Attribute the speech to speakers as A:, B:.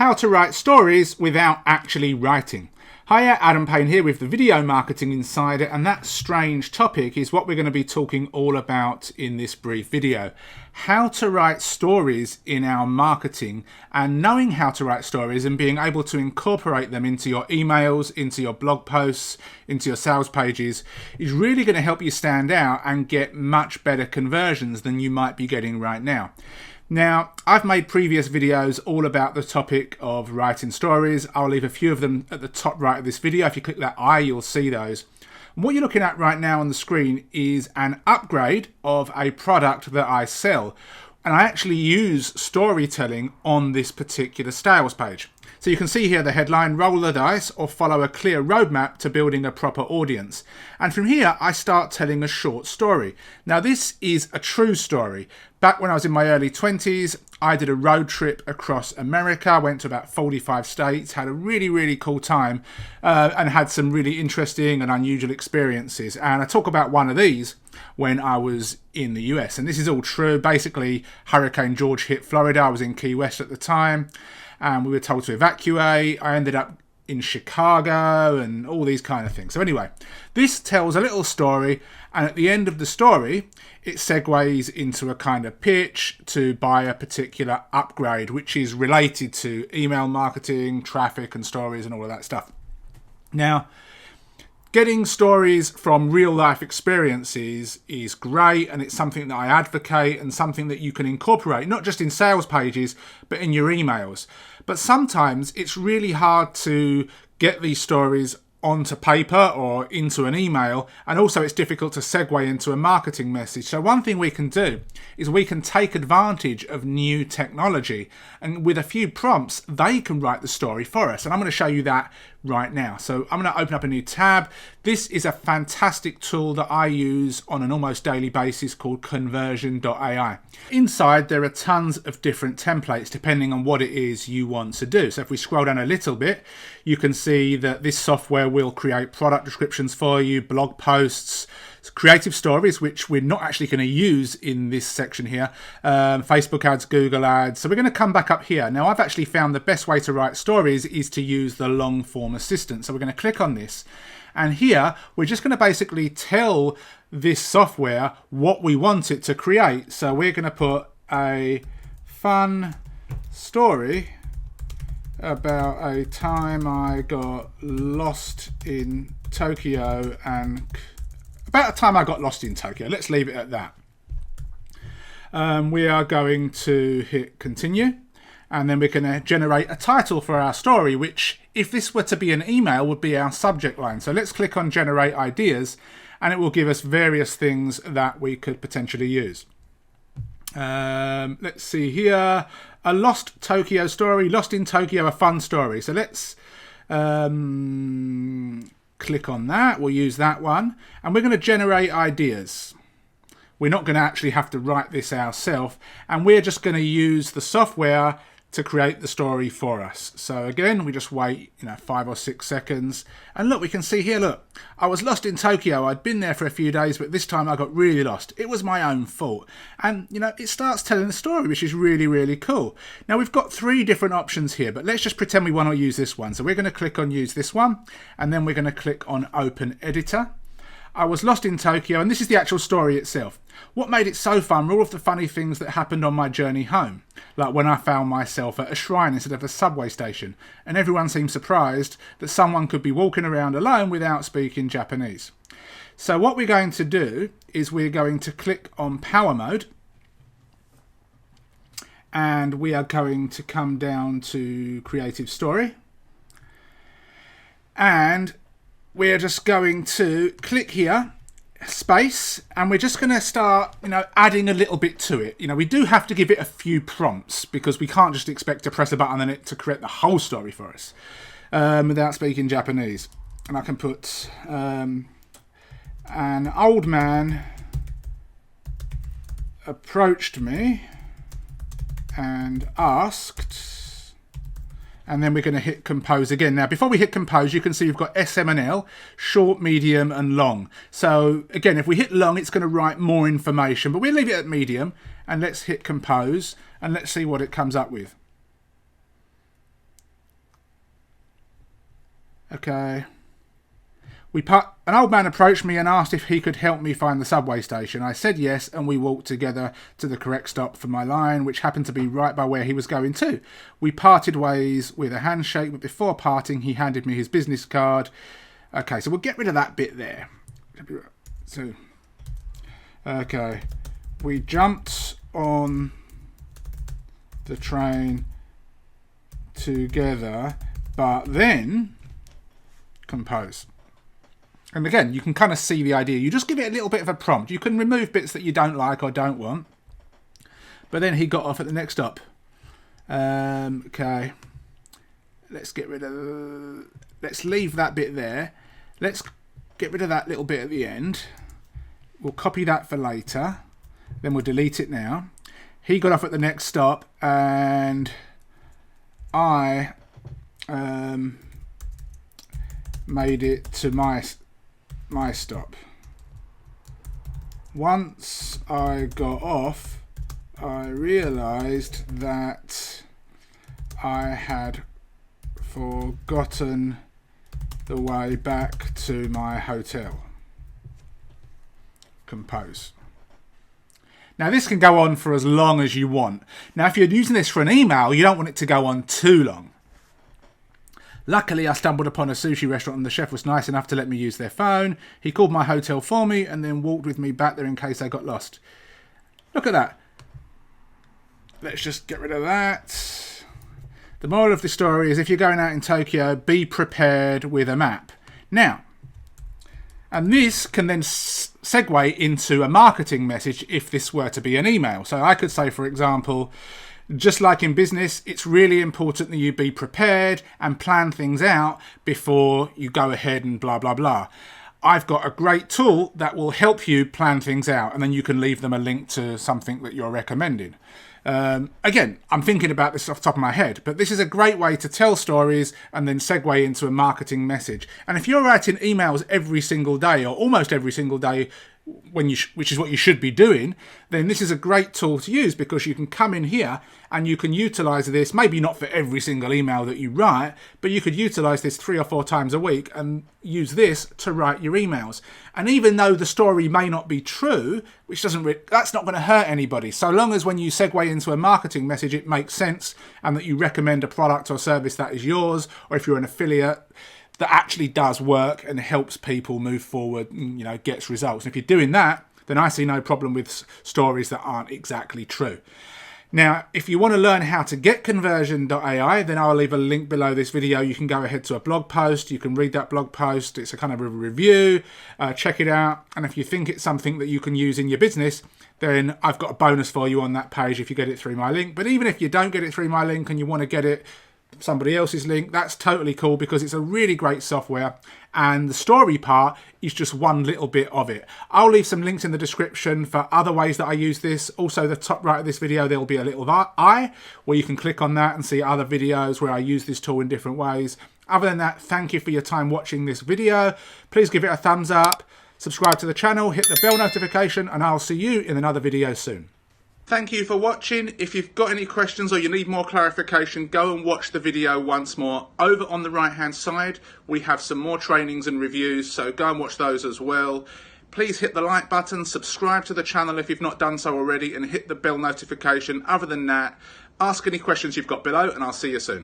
A: How to write stories without actually writing. Hiya, Adam Payne here with the Video Marketing Insider, and that strange topic is what we're going to be talking all about in this brief video. How to write stories in our marketing, and knowing how to write stories and being able to incorporate them into your emails, into your blog posts, into your sales pages is really going to help you stand out and get much better conversions than you might be getting right now. Now, I've made previous videos all about the topic of writing stories. I'll leave a few of them at the top right of this video. If you click that I, you'll see those. And what you're looking at right now on the screen is an upgrade of a product that I sell. And I actually use storytelling on this particular sales page. So you can see here the headline, roll the dice or follow a clear roadmap to building a proper audience. And from here, I start telling a short story. Now, this is a true story. Back when I was in my early 20s, I did a road trip across America, went to about 45 states, had a really cool time, and had some really interesting and unusual experiences. And I talk about one of these when I was in the US. And this is all true. Basically, Hurricane George hit Florida. I was in Key West at the time, and we were told to evacuate. I ended up in Chicago and all these kind of things. So anyway, this tells a little story, and at the end of the story, it segues into a kind of pitch to buy a particular upgrade, which is related to email marketing, traffic and stories and all of that stuff. Now, getting stories from real life experiences is great, and it's something that I advocate and something that you can incorporate, not just in sales pages, but in your emails. But sometimes it's really hard to get these stories onto paper or into an email, and also it's difficult to segue into a marketing message. So one thing we can do is we can take advantage of new technology, and with a few prompts they can write the story for us, and I'm going to show you that right now. So I'm going to open up a new tab. This is a fantastic tool that I use on an almost daily basis called Conversion.ai. Inside there are tons of different templates depending on what it is you want to do. So if we scroll down a little bit, you can see that this software will create product descriptions for you, blog posts, creative stories, which we're not actually going to use in this section here, Facebook ads, Google ads. So we're going to come back up here. Now, I've actually found the best way to write stories is to use the long form assistant. So we're going to click on this, and here we're just going to basically tell this software what we want it to create. So we're going to put a fun story about a time I got lost in Tokyo and about a time I got lost in Tokyo. Let's leave it at that. We are going to hit continue, and then we're going to generate a title for our story, which, if this were to be an email, would be our subject line. So let's click on generate ideas, and it will give us various things that we could potentially use. Let's see here, a lost Tokyo story, lost in Tokyo, a fun story. So let's click on that. We'll use that one, and we're going to generate ideas. We're not going to actually have to write this ourselves, and we're just going to use the software to create the story for us. So again, we just wait 5 or 6 seconds, and look, we can see here, look, I was lost in Tokyo. I'd been there for a few days, but this time I got really lost. It was my own fault. And it starts telling the story, which is really cool. Now, we've got 3 different options here, but let's just pretend we want to use this one. So we're going to click on use this one, and then we're going to click on open editor. I was lost in Tokyo, and this is the actual story itself. What made it so fun were all of the funny things that happened on my journey home, like when I found myself at a shrine instead of a subway station, and everyone seemed surprised that someone could be walking around alone without speaking Japanese. So what we're going to do is we're going to click on power mode, and we are going to come down to creative story, and we're just going to click here, space, and we're just going to start, adding a little bit to it. We do have to give it a few prompts because we can't just expect to press a button on it to create the whole story for us without speaking Japanese. And I can put an old man approached me and asked, and then we're going to hit compose again. Now, before we hit compose, you can see we've got SM and L, short, medium, and long. So again, if we hit long, it's going to write more information, but we'll leave it at medium, and let's hit compose, and let's see what it comes up with. Okay. An old man approached me and asked if he could help me find the subway station. I said yes, and we walked together to the correct stop for my line, which happened to be right by where he was going to. We parted ways with a handshake, but before parting, he handed me his business card. Okay, so we'll get rid of that bit there. So, okay, we jumped on the train together, but then compose. And again, you can kind of see the idea. You just give it a little bit of a prompt. You can remove bits that you don't like or don't want. But then he got off at the next stop. Okay. Let's get rid of... Let's leave that bit there. Let's get rid of that little bit at the end. We'll copy that for later. Then we'll delete it now. He got off at the next stop, and I made it to my stop. Once I got off, I realized that I had forgotten the way back to my hotel. Compose. Now this can go on for as long as you want. Now if you're using this for an email, you don't want it to go on too long. Luckily, I stumbled upon a sushi restaurant and the chef was nice enough to let me use their phone. He called my hotel for me and then walked with me back there in case I got lost. Look at that. Let's just get rid of that. The moral of the story is if you're going out in Tokyo, be prepared with a map. Now, and this can then segue into a marketing message if this were to be an email. So I could say, for example, just like in business, it's really important that you be prepared and plan things out before you go ahead and blah, blah, blah. I've got a great tool that will help you plan things out, and then you can leave them a link to something that you're recommending. Again, I'm thinking about this off the top of my head, but this is a great way to tell stories and then segue into a marketing message. And if you're writing emails every single day or almost every single day, which is what you should be doing, then this is a great tool to use because you can come in here and you can utilize this, maybe not for every single email that you write, but you could utilize this 3 or 4 times a week and use this to write your emails. And even though the story may not be true, which that's not going to hurt anybody, so long as when you segue into a marketing message it makes sense and that you recommend a product or service that is yours, or if you're an affiliate that actually does work and helps people move forward and, gets results. And if you're doing that, then I see no problem with stories that aren't exactly true. Now, if you want to learn how to get Conversion.ai, then I'll leave a link below this video. You can go ahead to a blog post. You can read that blog post. It's a kind of a review. Check it out. And if you think it's something that you can use in your business, then I've got a bonus for you on that page if you get it through my link. But even if you don't get it through my link and you want to get it somebody else's link, that's totally cool because it's a really great software and the story part is just one little bit of it. I'll leave some links in the description for other ways that I use this. Also, the top right of this video, there'll be a little eye where you can click on that and see other videos where I use this tool in different ways. Other than that, thank you for your time watching this video. Please give it a thumbs up, subscribe to the channel, hit the bell notification, and I'll see you in another video soon. Thank you for watching. If you've got any questions or you need more clarification, go and watch the video once more. Over on the right hand side, we have some more trainings and reviews, so go and watch those as well. Please hit the like button, subscribe to the channel if you've not done so already, and hit the bell notification. Other than that, ask any questions you've got below, and I'll see you soon.